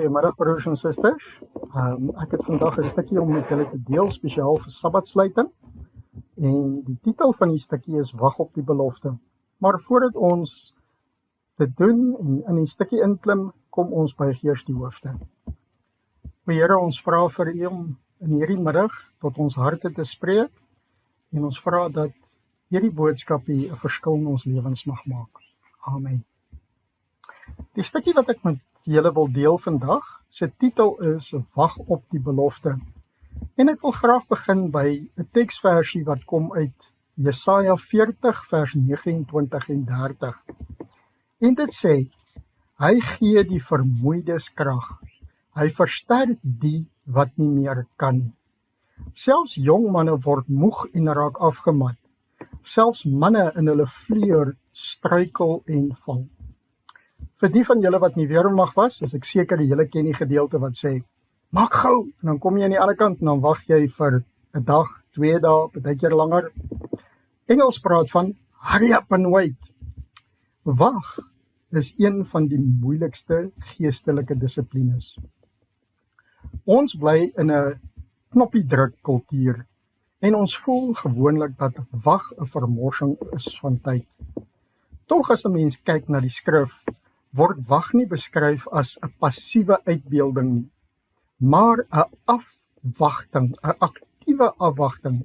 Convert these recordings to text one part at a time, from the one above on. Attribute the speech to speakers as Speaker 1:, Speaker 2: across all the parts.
Speaker 1: Goeiemiddag broers en susters. Ek het vandag 'n stukkie om met julle te deel spesiaal vir Sabbatsluiting. En die titel van die stukkie is Wag op die belofte. Maar voordat ons dit doen en in die stukkie inklim, kom ons buig eers die hoofde. O Here, ons vra vir U om in hierdie middag tot ons harte te spreek en ons vra dat hierdie boodskap hier 'n verskil in ons lewens mag maak. Amen. Die stukkie wat ek met julle wil deel vandag, sy titel is Wag op die belofte. En ek wil graag begin by 'n teksversie wat kom uit Jesaja 40 vers 29 en 30. En dit sê: Hy gee die vermoeides krag. Hy versterk die wat nie meer kan nie. Selfs jong manne word moeg en raak afgemat. Selfs manne in hulle vleuer struikel en val. Vir die van julle wat nie weermag was, is ek seker julle ken die gedeelte wat sê, maak gou, en dan kom jy aan die ander kant en dan wag jy vir 'n dag, 2 dae, baie keer langer. Engels praat van hurry up and wait. Wag is een van die moeilikste geestelike dissiplines. Ons bly in 'n knoppiedruk kultuur en ons voel gewoonlik dat wag 'n vermorsing is van tyd. Tog as 'n mens kyk na die skrif, word wag nie beskryf as 'n passiewe uitbeelding nie, maar 'n afwagting, 'n aktiewe afwagting,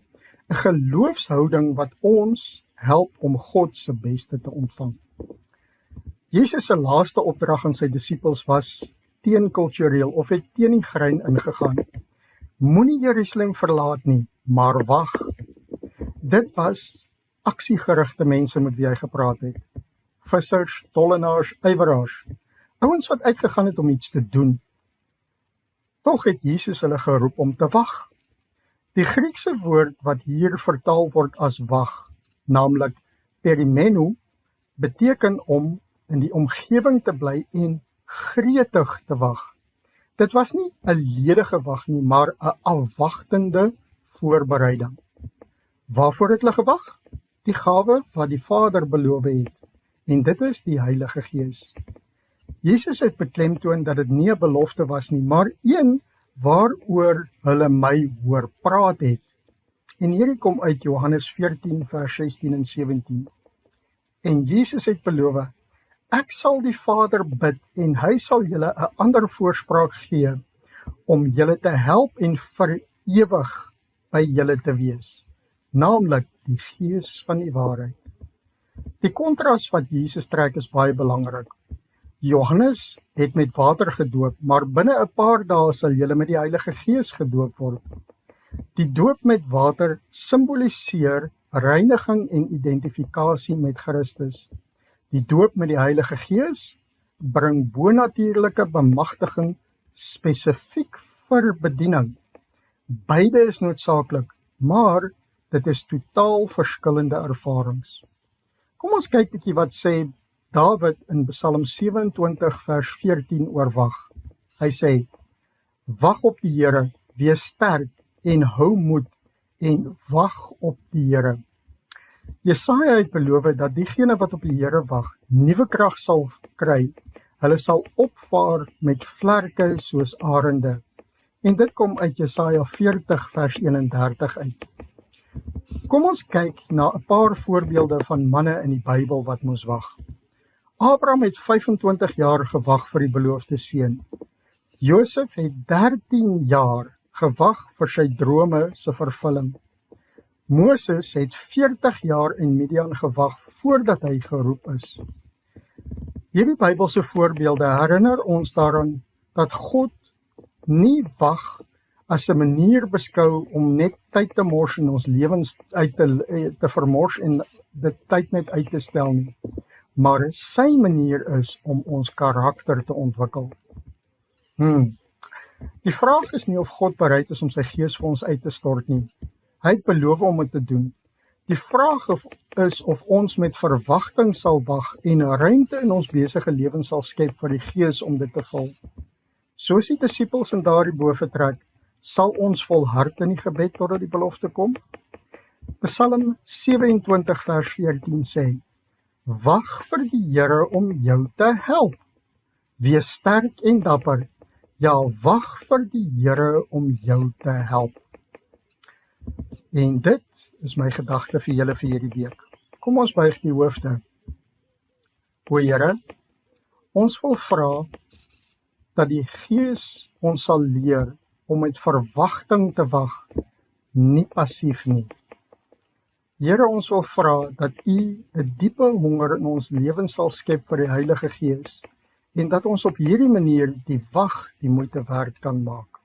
Speaker 1: 'n geloofshouding wat ons help om God se beste te ontvang. Jesus se laaste opdrag aan sy disippels was teenkultureel of het teen die grein ingegaan. Moenie Jerusalem verlaat nie, maar wag. Dit was aksiegerigte mense met wie hy gepraat het. Vissers, tollenaars, ywerers, ouens wat uitgegaan het om iets te doen. Tog het Jesus hulle geroep om te wag. Die Griekse woord wat hier vertaal word as wag, naamlik perimeno, beteken om in die omgewing te bly en gretig te wag. Dit was nie 'n ledige wag nie, maar 'n afwagtende voorbereiding. Waarvoor het hulle gewag? Die gawe wat die Vader beloof het. En dit is die Heilige Gees. Jesus het beklemtoon dat dit nie 'n belofte was nie, maar een waaroor hulle my hoor praat het. En hierdie kom uit Johannes 14 vers 16 en 17. En Jesus het beloof, ek sal die Vader bid en hy sal julle 'n ander voorspraak gee om julle te help en vir ewig by julle te wees, naamlik die Gees van die waarheid. Die kontras wat Jesus trek is baie belangrik. Johannes het met water gedoop, maar binne 'n paar dae sal julle met die Heilige Gees gedoop word. Die doop met water simboliseer reiniging en identifikasie met Christus. Die doop met die Heilige Gees bring bonatuurlike bemagtiging spesifiek vir bediening. Beide is noodsaaklik, maar dit is totaal verskillende ervarings. Kom ons kyk 'n bietjie wat sê Dawid in Psalm 27 vers 14 oor wag. Hy sê, wag op die Here, wees sterk en hou moed en wag op die Here. Jesaja het beloof dat diegene wat op die Here wag, nuwe krag sal kry. Hulle sal opvaar met vlerke soos arende. En dit kom uit Jesaja 40 vers 31 uit. Kom ons kyk na 'n paar voorbeelde van manne in die Bybel wat moes wag. Abraham het 25 jaar gewag vir die beloofde seun. Josef het 13 jaar gewag vir sy drome se vervulling. Moses het 40 jaar in Midian gewag voordat hy geroep is. Hierdie Bybelse voorbeelde herinner ons daaraan dat God nie wag as 'n manier beskou om net tyd te mors en ons lewens uit te vermors en dit tyd net uit te stel nie. Maar sy manier is om ons karakter te ontwikkel. Die vraag is nie of God bereid is om sy gees vir ons uit te stort nie. Hy het beloof om dit te doen. Die vraag is of ons met verwagting sal wag en ruimte in ons besige lewens sal skep vir die gees om dit te vul. Soos die disippels in daardie bowe trek, sal ons volhard in die gebed totdat die belofte kom? Psalm 27 vers 14 sê, wag vir die Here om jou te help. Wees sterk en dapper. Ja, wag vir die Here om jou te help. En dit is my gedagte vir julle vir hierdie week. Kom ons buig die hoofde. O Here, ons wil vra dat die Gees ons sal leer om met verwagting te wag, nie passief nie. Here, ons wil vra dat U 'n diepe honger in ons lewens sal skep vir die Heilige Gees en dat ons op hierdie manier die wag die moeite werd kan maak.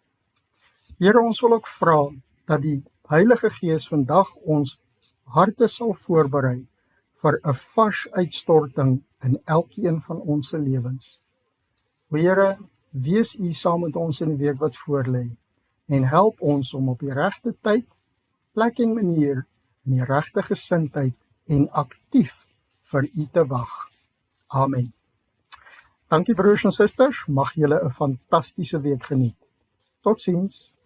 Speaker 1: Here, ons wil ook vra dat die Heilige Gees vandag ons harte sal voorberei vir 'n vars uitstorting in elkeen van ons lewens. O Here, wees U saam met ons in die week wat voorlê en help ons om op die regte tyd, plek en manier, in die regte gesindheid en aktief vir U te wag. Amen. Dankie broers en susters, mag julle 'n fantastiese week geniet. Totsiens.